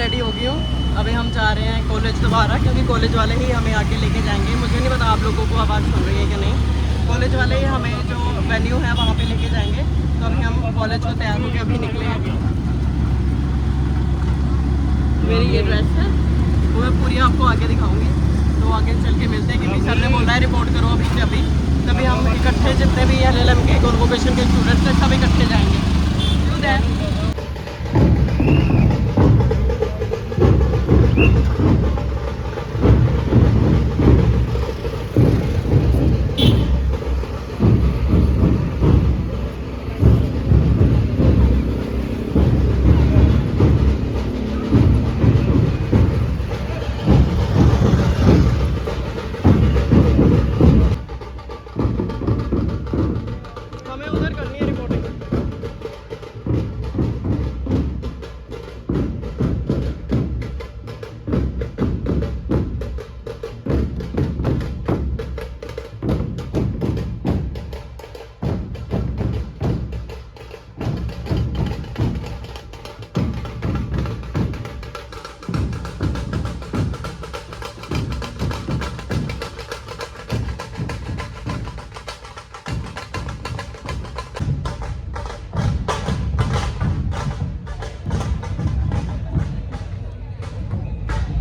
Ready हो गई हूँ। अभी हम जा रहे हैं कॉलेज दोबारा, क्योंकि कॉलेज वाले ही हमें आगे लेके जाएंगे। मुझे नहीं पता आप लोगों को आवाज़ सुन रही है कि नहीं। कॉलेज वाले ही हमें जो वेन्यू है वहाँ पे लेके जाएंगे। तो अभी हम कॉलेज को तैयार होकर अभी निकले हैं। मेरी ये ड्रेस है वो मैं पूरी आपको आगे दिखाऊँगी, तो आगे चल के मिलते हैं। क्योंकि सर ने बोला है रिपोर्ट करो अभी से अभी, तभी हम इकट्ठे जितने भी LLM के कॉन्वोकेशन के स्टूडेंट्स हैं सब इकट्ठे जाएंगे। क्यों दैट हमें उधर करनी है रिपोर्टिंग।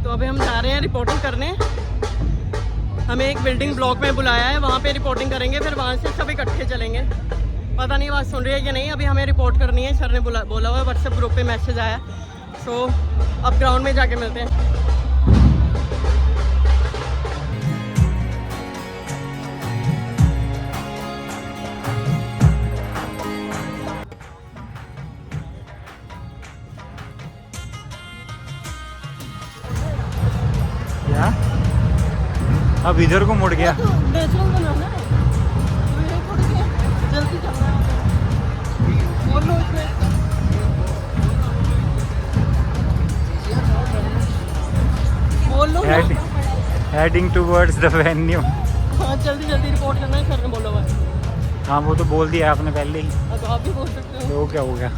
तो अभी हम जा रहे हैं रिपोर्टिंग करने। हमें एक बिल्डिंग ब्लॉक में बुलाया है, वहाँ पे रिपोर्टिंग करेंगे, फिर वहाँ से सब इकट्ठे चलेंगे। पता नहीं बात सुन रही है कि नहीं। अभी हमें रिपोर्ट करनी है, सर ने बोला हुआ है, व्हाट्सएप ग्रुप पे मैसेज आया। सो अब ग्राउंड में जाके मिलते हैं। क्या? अब इधर को मुड़ गया। नेचुरल बनाना है, जल्दी चलना है। बोलो इसमें। बोलो ना। Heading towards the venue. हाँ जल्दी जल्दी रिपोर्ट करना है, सर ने बोला हुआ है। हाँ वो तो बोल दिया आपने पहले ही। अब आप भी बोल सकते हो। तो क्या हो गया?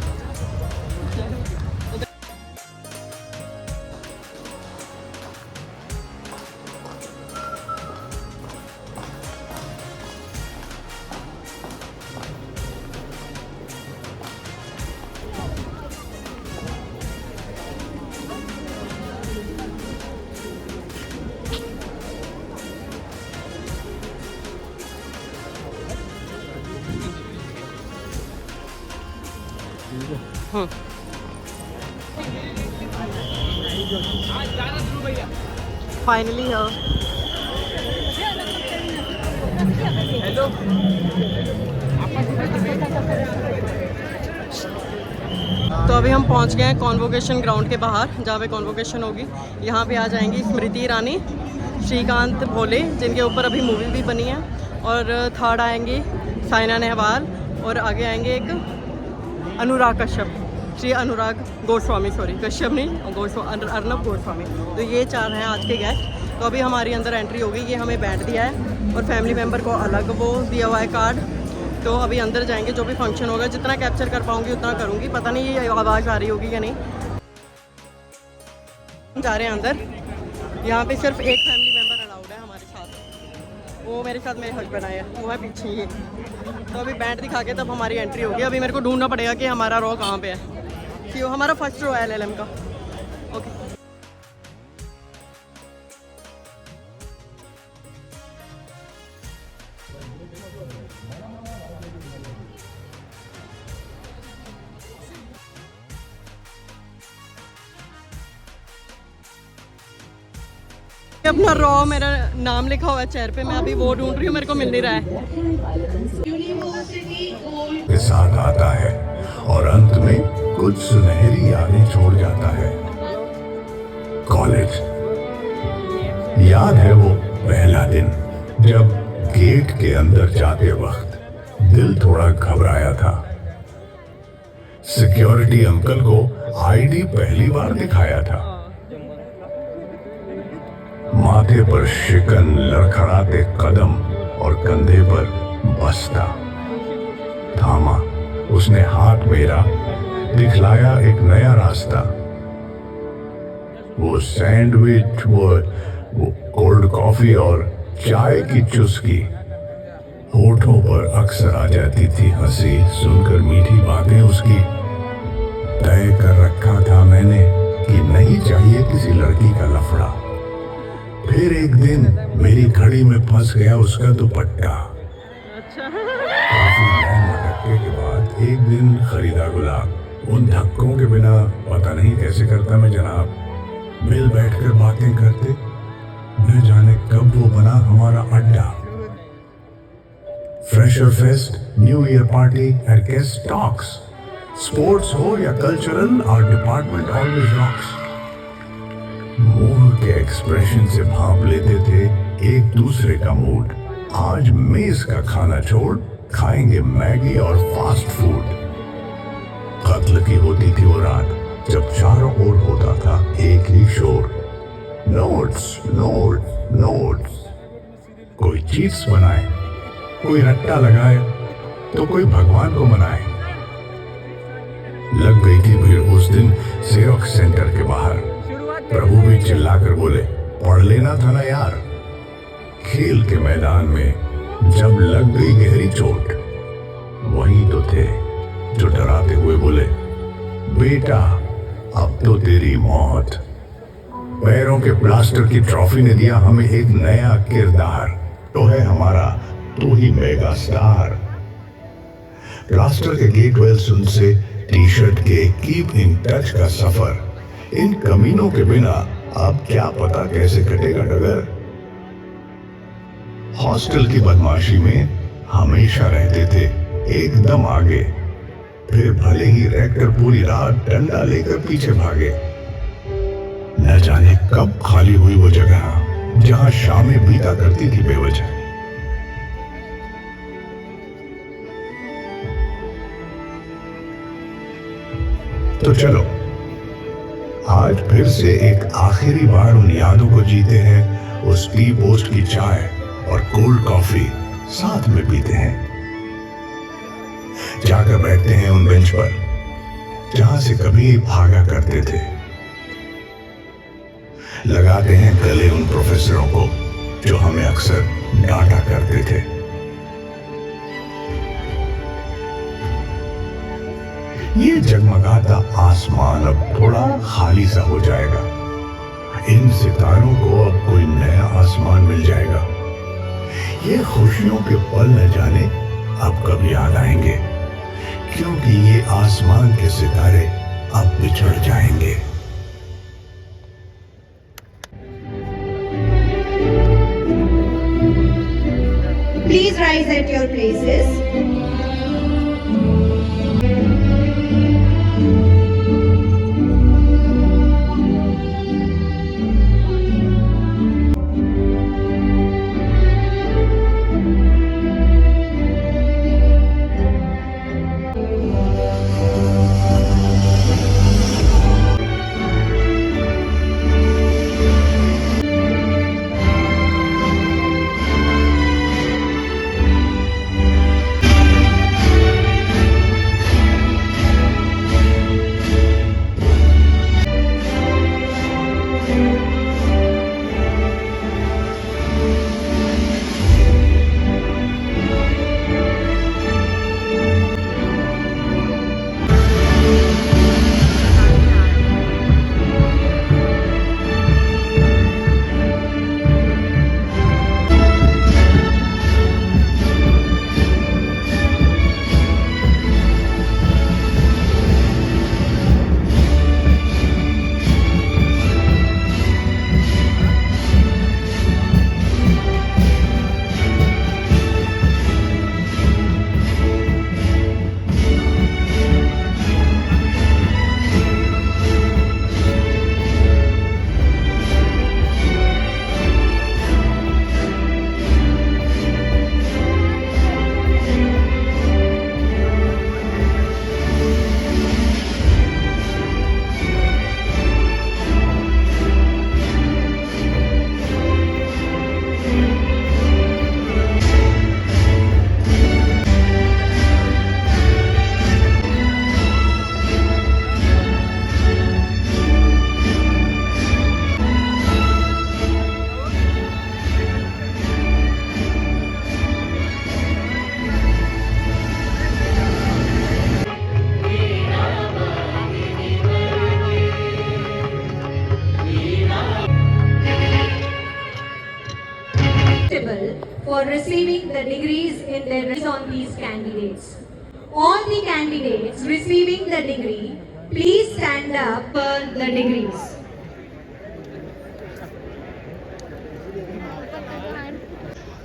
फाइनली तो अभी हम पहुंच गए हैं कॉन्वोकेशन ग्राउंड के बाहर, जहाँ पे कॉन्वोकेशन होगी। यहाँ पे आ जाएंगी स्मृति ईरानी, श्रीकांत भोले, जिनके ऊपर अभी मूवी भी बनी है, और थर्ड आएंगी साइना नेहवाल, और आगे आएंगे एक अनुराग कश्यप, श्री अनुराग गोस्वामी, सॉरी कश्यप नहीं, अर्नब गोस्वामी। तो ये 4 हैं आज के गेस्ट। तो अभी हमारी अंदर एंट्री होगी। ये हमें बैठ दिया है और फैमिली मेम्बर को अलग वो दिया हुआ है कार्ड। तो अभी अंदर जाएंगे, जो भी फंक्शन होगा जितना कैप्चर कर पाऊँगी उतना करूँगी। पता नहीं ये आवाज़ आ रही होगी या नहीं। हम जा रहे हैं अंदर। यहाँ पे सिर्फ एक फैमिली मेम्बर अलाउड है हमारे साथ, वो मेरे साथ मेरे हस्बैंड आए हैं, वो है पीछे ये। तो अभी बैंड दिखा के तब हमारी एंट्री होगी। अभी मेरे को ढूंढना पड़ेगा कि हमारा रो कहाँ पे है। कि वो हमारा फर्स्ट रो है LLM का। ओके अपना रॉ मेरा नाम लिखा हुआ है चेयर पे, मैं अभी वो ढूंढ रही हूँ, मेरे को मिल नहीं रहा है। के साथ आता है और अंत में कुछ सुनहरी यादें छोड़ जाता है। कॉलेज याद है वो पहला दिन जब गेट के अंदर जाते वक्त दिल थोड़ा घबराया था। सिक्योरिटी अंकल को आईडी पहली बार दिखाया था। माथे पर शिकन, लड़खड़ाते कदम और कंधे पर बस्ता। थामा उसने हाथ मेरा, दिखलाया एक नया रास्ता। वो सैंडविच, वो कोल्ड कॉफी और चाय की चुस्की। होठों पर अक्सर आ जाती थी हंसी सुनकर मीठी बातें उसकी। तय कर रखा था मैंने कि नहीं चाहिए किसी लड़की का लफड़ा। फिर एक दिन मेरी घड़ी में फंस गया उसका दुपट्टा। काफी लैंड भटकने के बाद एक दिन खरीदा गुलाब। उन धक्कों के बिना पता नहीं कैसे करता मैं जनाब। मिल बैठकर बातें करते, न जाने कब वो बना हमारा अड्डा। Fresher fest, new year party and guest talks. Sports हो या cultural, our department always rocks. मुंह के एक्सप्रेशन से भाप लेते थे एक दूसरे का मूड। आज मेज का खाना छोड़ खाएंगे मैगी और फास्ट फूड। कत्ल की होती थी वो रात जब चारों ओर होता था एक ही शोर। Notes notes notes. कोई चीट्स बनाए, कोई रट्टा लगाए, तो कोई भगवान को मनाए। लग गई थी भीड़ उस दिन जेरोक्स सेंटर के बाहर। प्रभु भी चिल्लाकर बोले, पढ़ लेना था ना यार। खेल के मैदान में जब लग गई गहरी चोट, वही तो थे जो डराते हुए बोले, बेटा अब तो तेरी मौत। पैरों के प्लास्टर की ट्रॉफी ने दिया हमें एक नया किरदार। तो है हमारा तू ही मेगा स्टार। प्लास्टर के गेट वेल सुन से टी शर्ट के कीप इन टच का सफर। इन कमीनों के बिना अब क्या पता कैसे कटेगा डगर। हॉस्टल की बदमाशी में हमेशा रहते थे एकदम आगे। फिर भले ही रेक्टर पूरी रात डंडा लेकर पीछे भागे। न जाने कब खाली हुई वो जगह जहां शामें बीता करती थी बेवजह। तो चलो आज फिर से एक आखिरी बार उन यादों को जीते हैं। उस टी पोस्ट की चाय और कोल्ड कॉफी साथ में पीते हैं। जाकर बैठते हैं उन बेंच पर जहां से कभी भागा करते थे। लगाते हैं गले उन प्रोफेसरों को जो हमें अक्सर डांटा करते थे। ये जगमगाता आसमान अब थोड़ा खाली सा हो जाएगा। इन सितारों को अब कोई नया आसमान मिल जाएगा। ये खुशियों के पल न जाने अब कब याद आएंगे, क्योंकि ये आसमान के सितारे अब बिछड़ जाएंगे। Please rise at your places. receiving the degrees in their on these candidates. All the candidates receiving the degree, please stand up for the degrees.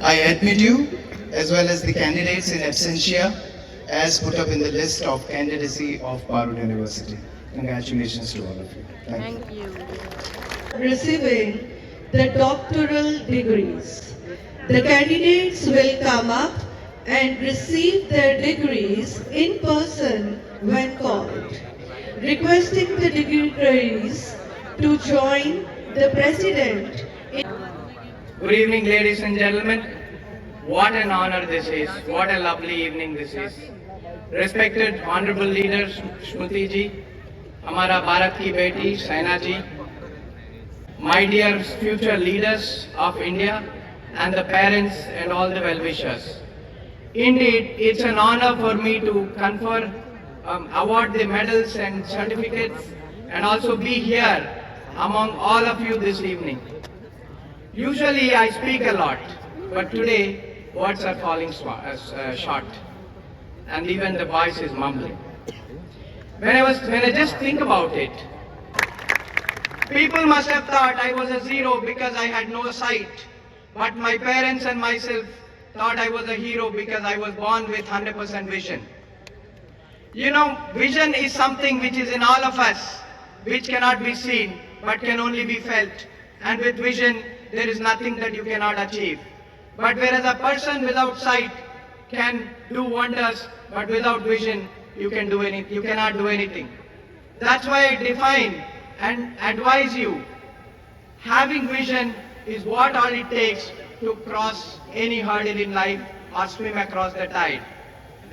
I admit you, as well as the candidates in absentia, as put up in the list of candidacy of Parud University. Congratulations to all of you. Thank you. Receiving the doctoral degrees. The candidates will come up and receive their degrees in person when called. Requesting the dignitaries to join the President in Good evening, ladies and gentlemen. What an honor this is. What a lovely evening this is. Respected Honorable Leader Shruti ji, Hamara Bharat ki beti Saina ji, my dear future leaders of India, and the parents and all the well-wishers. Indeed, it's an honor for me to confer, award the medals and certificates, and also be here among all of you this evening. Usually I speak a lot, but today words are falling short, and even the voice is mumbling. When I just think about it, people must have thought I was a zero because I had no sight, but my parents and myself thought I was a hero because I was born with 100% vision. You know, vision is something which is in all of us, which cannot be seen, but can only be felt. And with vision, there is nothing that you cannot achieve. But whereas a person without sight can do wonders, but without vision, you cannot do anything. That's why I define and advise you, having vision is what all it takes to cross any hurdle in life or swim across the tide.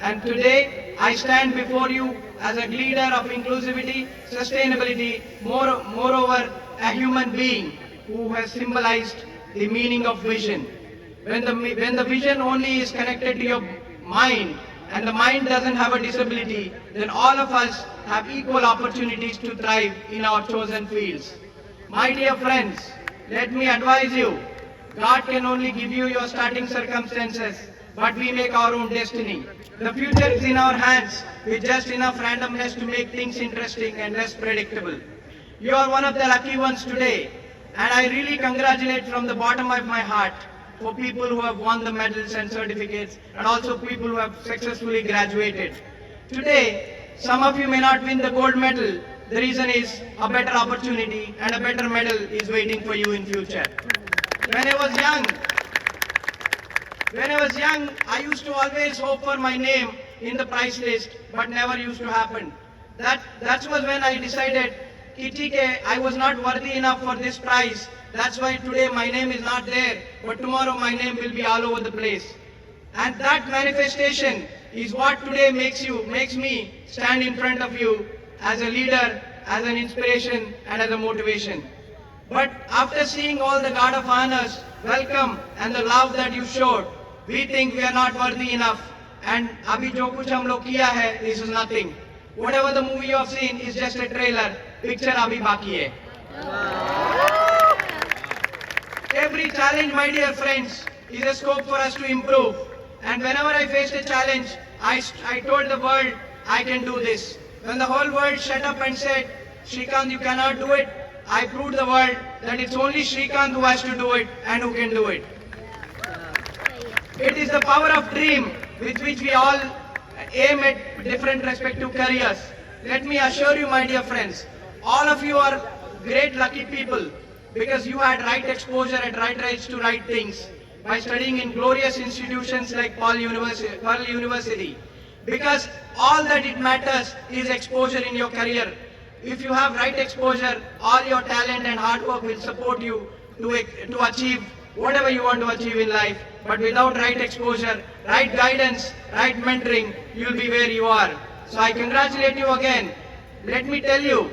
And today, I stand before you as a leader of inclusivity, sustainability, moreover, a human being who has symbolized the meaning of vision. When the vision only is connected to your mind, and the mind doesn't have a disability, then all of us have equal opportunities to thrive in our chosen fields. My dear friends, let me advise you, God can only give you your starting circumstances, but we make our own destiny. The future is in our hands with just enough randomness to make things interesting and less predictable. You are one of the lucky ones today, and I really congratulate from the bottom of my heart for people who have won the medals and certificates, and also people who have successfully graduated. Today, some of you may not win the gold medal. The reason is a better opportunity and a better medal is waiting for you in future. When I was young, I used to always hope for my name in the prize list, but never used to happen. That was when I decided, I was not worthy enough for this prize. That's why today my name is not there, but tomorrow my name will be all over the place. And that manifestation is what today makes me stand in front of you as a leader, as an inspiration, and as a motivation. But after seeing all the God of honors, welcome, and the love that you showed, we think we are not worthy enough. And abhi jo kuch hum log kiya hai, this is nothing. Whatever the movie you have seen is just a trailer. Picture abhi baki hai. Every challenge, my dear friends, is a scope for us to improve. And whenever I faced a challenge, I told the world, I can do this. When the whole world shut up and said, Srikanth, you cannot do it, I proved the world that it's only Srikanth who has to do it and who can do it. It is the power of dream with which we all aim at different respective careers. Let me assure you, my dear friends, all of you are great lucky people because you had right exposure at right age to right things by studying in glorious institutions like Pearl University. Because all that it matters is exposure in your career. If you have right exposure, all your talent and hard work will support you to achieve whatever you want to achieve in life. But without right exposure, right guidance, right mentoring, you'll be where you are. So I congratulate you again. Let me tell you,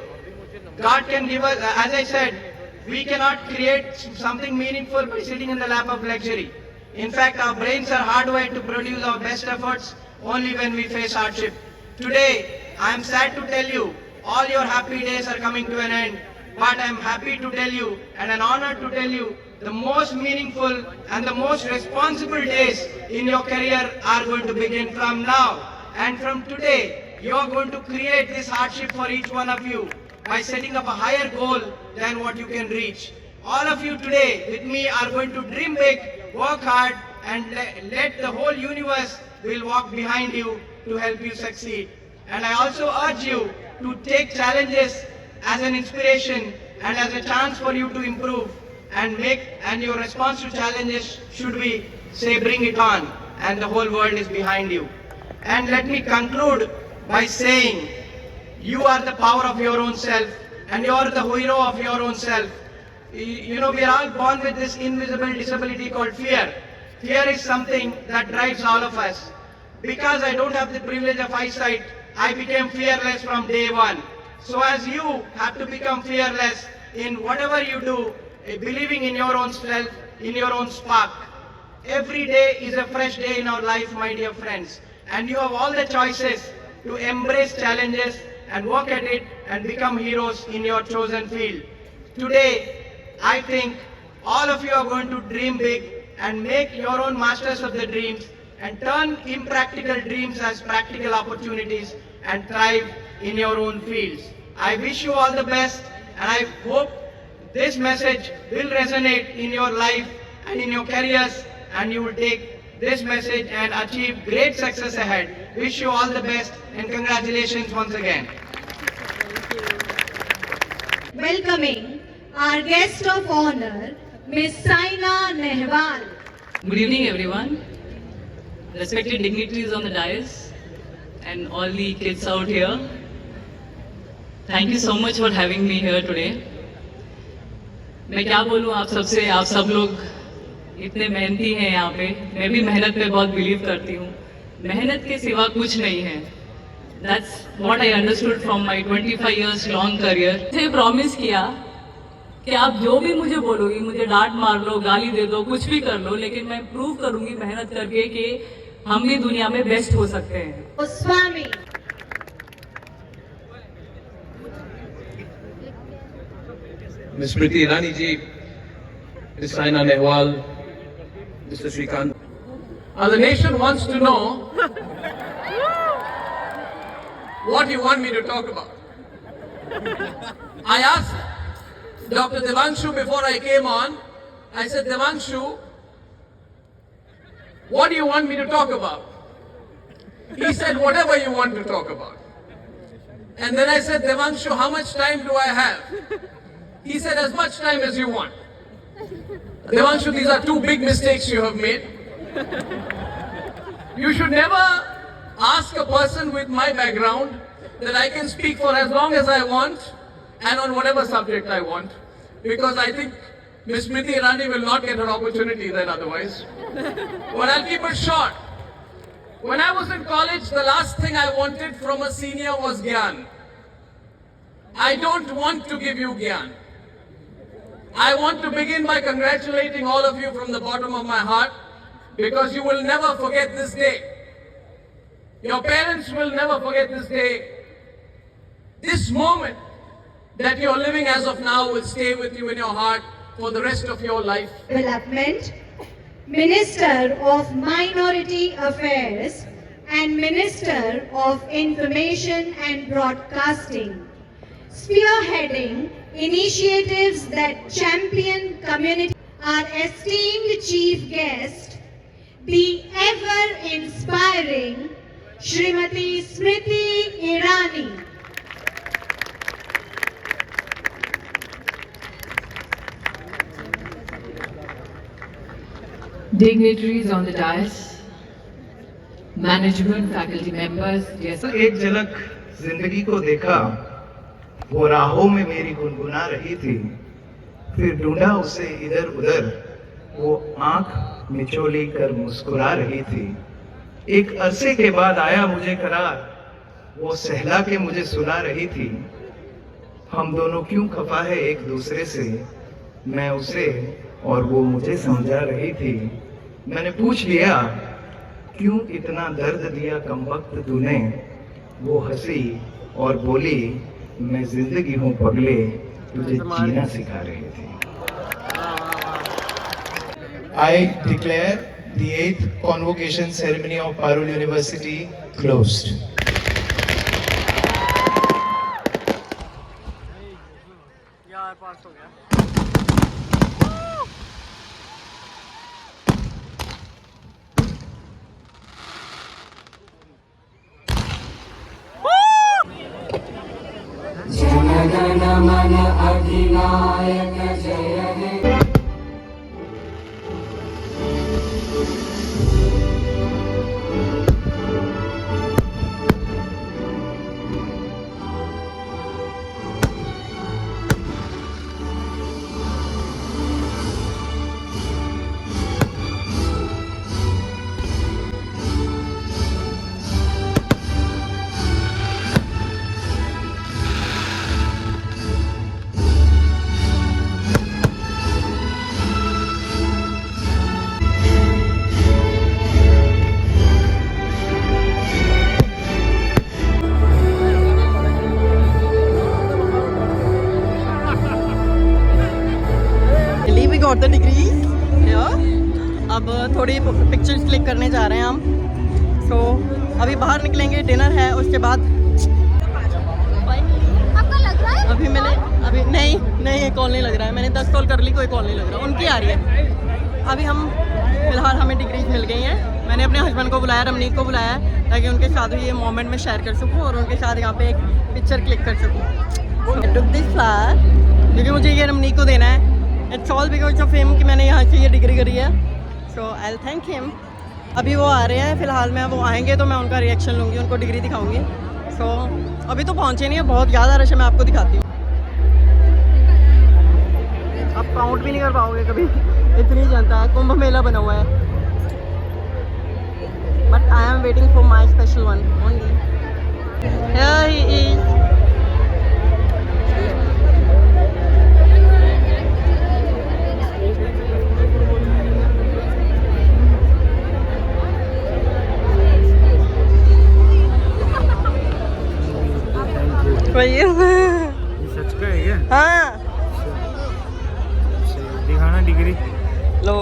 God can give us, as I said, we cannot create something meaningful by sitting in the lap of luxury. In fact, our brains are hardwired to produce our best efforts only when we face hardship. Today, I am sad to tell you, all your happy days are coming to an end. But I am happy to tell you, and an honor to tell you, the most meaningful and the most responsible days in your career are going to begin from now. And from today, you are going to create this hardship for each one of you by setting up a higher goal than what you can reach. All of you today with me are going to dream big, work hard, and let the whole universe will walk behind you to help you succeed. And I also urge you to take challenges as an inspiration and as a chance for you to improve and your response to challenges should be, say, bring it on, and the whole world is behind you. And let me conclude by saying, you are the power of your own self, and you are the hero of your own self. You know, we are all born with this invisible disability called fear. Fear is something that drives all of us. Because I don't have the privilege of eyesight, I became fearless from day one. So as you have to become fearless in whatever you do, believing in your own self, in your own spark. Every day is a fresh day in our life, my dear friends. And you have all the choices to embrace challenges and work at it and become heroes in your chosen field. Today, I think all of you are going to dream big and make your own masters of the dreams and turn impractical dreams as practical opportunities and thrive in your own fields. I wish you all the best, and I hope this message will resonate in your life and in your careers, and you will take this message and achieve great success ahead. Wish you all the best and congratulations once again. Welcoming our guest of honor, Ms. Saina Nehwal. Good evening, everyone. Respected dignitaries on the dais and all the kids out here. Thank you so much for having me here today. मैं क्या बोलूँ आप सबसे, आप सब लोग इतने मेहनती हैं यहाँ पे. मैं भी मेहनत पे बहुत बिलीव करती हूँ. मेहनत के सिवा कुछ नहीं है. That's what I understood from my 25 years long career. मुझे प्रॉमिस किया कि आप जो भी मुझे बोलोगी, मुझे डांट मार लो, गाली दे दो, कुछ भी कर लो, लेकिन मैं प्रूव करूंगी मेहनत करके कि हम भी दुनिया में बेस्ट हो सकते हैं. Swami. Ms. Smriti Irani ji, Ms. Saina Nehwal, Mr. Shrikant. The nation wants to know what you want me to talk about. I asked Dr. Devanshu before I came on, I said, Devanshu, what do you want me to talk about? He said, whatever you want to talk about. And then I said, Devanshu, how much time do I have? He said, as much time as you want. Devanshu, these are two big mistakes you have made. You should never ask a person with my background that I can speak for as long as I want and on whatever subject I want. Because I think Ms. Smriti Irani will not get her opportunity then otherwise. But I'll keep it short. When I was in college, the last thing I wanted from a senior was Gyan. I don't want to give you Gyan. I want to begin by congratulating all of you from the bottom of my heart, because you will never forget this day. Your parents will never forget this day. This moment that you're living as of now will stay with you in your heart for the rest of your life. Development, Minister of Minority Affairs and Minister of Information and Broadcasting, spearheading initiatives that champion community. Our esteemed chief guest, the ever-inspiring Shrimati Smriti Irani. Dignitaries on the dais, management, faculty members, yes. एक झलक जिंदगी को देखा, वो राहों में मेरी गुनगुना रही थी, फिर ढूंढा उसे इधर उधर, वो आंख मिचोली कर मुस्कुरा रही थी. एक अरसे के बाद आया मुझे करार, वो सहला के मुझे सुला रही थी. हम दोनों क्यों खफा है एक दूसरे से, मैं उसे और वो मुझे समझा रही थी. मैंने पूछ लिया, क्यों इतना दर्द दिया कमबख्त तूने. वो हंसी और बोली, मैं जिंदगी हूँ पगले, तुझे जीना सिखा रही थी. I declare the 8th convocation ceremony of Parul University closed. यार पास हो गया। We got the degree here. अब थोड़ी पिक्चर्स क्लिक करने जा रहे हैं हम। सो अभी बाहर निकलेंगे, डिनर है, उसके बाद अभी मैंने नहीं कॉल नहीं लग रहा है। मैंने 10 कॉल कर ली, कोई कॉल नहीं लग रहा, उनकी आ रही है। अभी हम फिलहाल हमें डिग्रीज मिल गई हैं। मैंने अपने हस्बैंड को बुलाया, रमनीत को बुलाया है, ताकि उनके साथ ये मोमेंट में शेयर कर सकूँ और उनके साथ यहाँ पे एक पिक्चर क्लिक कर सकूँ। आई टुक दिस फ्लावर क्योंकि मुझे ये रमनीत को देना है। It's all because of him कि मैंने यहाँ से ये डिग्री करी है। सो आई विल थैंक हिम। अभी वो आ रहे हैं फिलहाल में, वो आएंगे तो मैं उनका रिएक्शन लूँगी, उनको डिग्री दिखाऊंगी। सो अभी तो पहुँचे नहीं है, बहुत ज़्यादा रश है, मैं आपको दिखाती हूँ। आप काउंट भी नहीं कर पाओगे कभी, इतनी जनता है। कुंभ मेला बना हुआ है। But I am waiting for my special one only. Here he is. ये सच का है क्या? हाँ दिखाना डिग्री। लो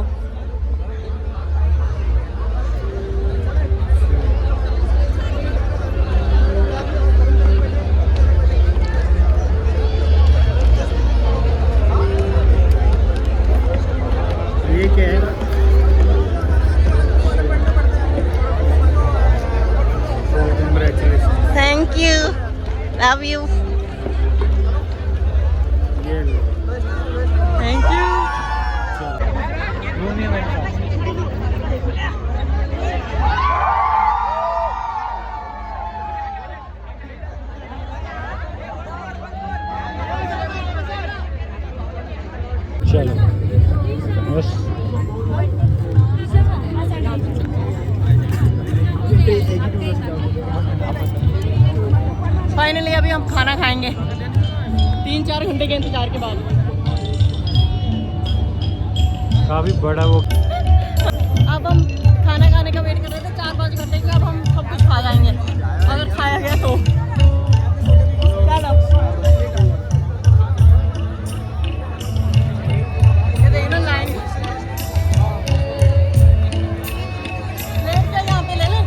ये क्या है? Congratulations. Thank you, love you, ये लो। Thank you. रूम में बैठा। चलो बस। फाइनली अभी हम खाना खाएंगे 3-4 घंटे के इंतजार के बाद। काफी बड़ा वो। अब हम खाना खाने का वेट कर रहे थे 4-5 घंटे के, अब हम सब कुछ खा जाएंगे अगर खाया गया तो। चलो ये देखना लाइन लेट यहाँ पे ले ले।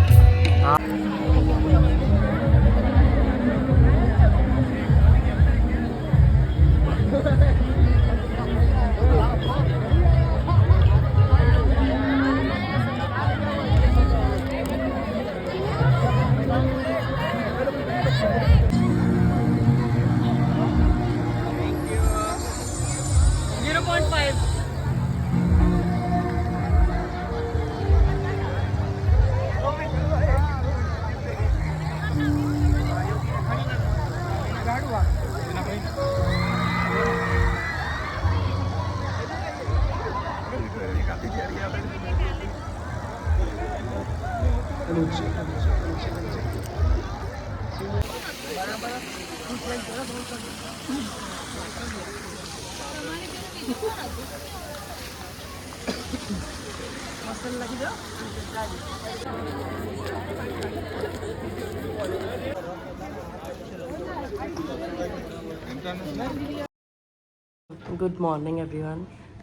Good morning everyone.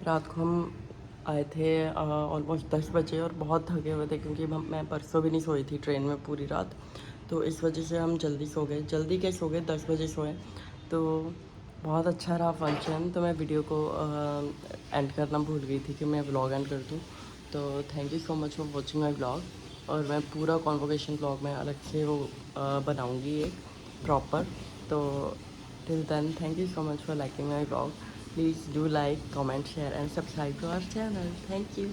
रात को हम आए थे ऑलमोस्ट 10 बजे और बहुत थके हुए थे क्योंकि मैं परसों भी नहीं सोई थी ट्रेन में पूरी रात, तो इस वजह से हम जल्दी सो गए। जल्दी क्या सो गए, 10 बजे सोए। तो बहुत अच्छा रहा फंक्शन। तो मैं वीडियो को एंड करना भूल गई थी कि मैं व्लॉग एंड कर दूँ। तो thank you so much for watching my vlog. और मैं पूरा कॉन्वोकेशन व्लॉग में अलग से वो बनाऊँगी एक प्रॉपर। तो till then thank you so much for liking my vlog. Please do like, comment, share and subscribe to our channel. Thank you,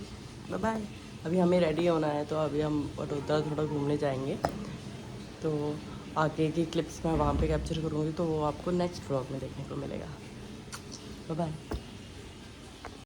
bye bye. अभी हमें रेडी होना है, तो अभी हम वडोदरा थोड़ा घूमने जाएंगे। तो आगे की क्लिप्स मैं वहाँ पे कैप्चर करूँगी, तो वो आपको नेक्स्ट व्लॉग में देखने को मिलेगा। Bye bye.